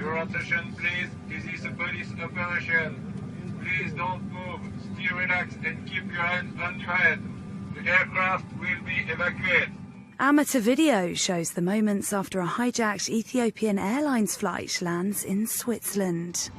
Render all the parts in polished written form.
Your attention, please. This is a police operation. Please don't move. Stay relaxed and keep your hands on your head. The aircraft will be evacuated. Amateur video shows the moments after a hijacked Ethiopian Airlines flight lands in Switzerland.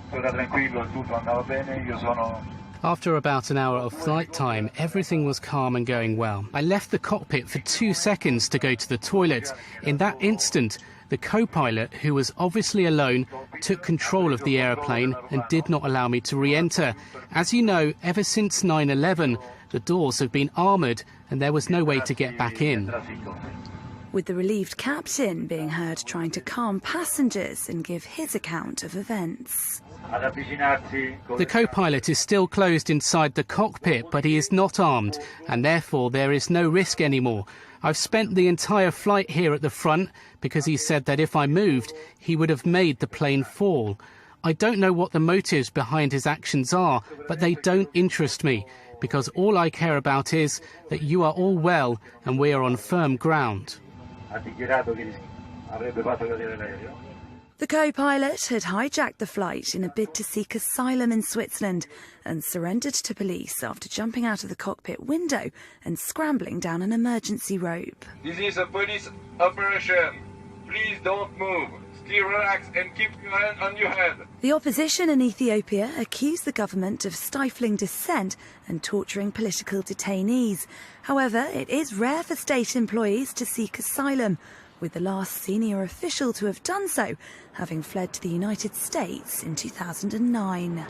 After about an hour of flight time, everything was calm and going well. I left the cockpit for 2 seconds to go to the toilet. In that instant, the co-pilot, who was obviously alone, took control of the aeroplane and did not allow me to re-enter. As you know, ever since 9/11, the doors have been armoured and there was no way to get back in. With the relieved captain being heard trying to calm passengers and give his account of events. The co-pilot is still closed inside the cockpit, but he is not armed, and therefore there is no risk anymore. I've spent the entire flight here at the front because he said that if I moved, he would have made the plane fall. I don't know what the motives behind his actions are, but they don't interest me, because all I care about is that you are all well and we are on firm ground. The co-pilot had hijacked the flight in a bid to seek asylum in Switzerland and surrendered to police after jumping out of the cockpit window and scrambling down an emergency rope. This is a police operation. Please don't move. Stay relaxed and keep your hand on your head. The opposition in Ethiopia accused the government of stifling dissent and torturing political detainees. However, it is rare for state employees to seek asylum, with the last senior official to have done so having fled to the United States in 2009.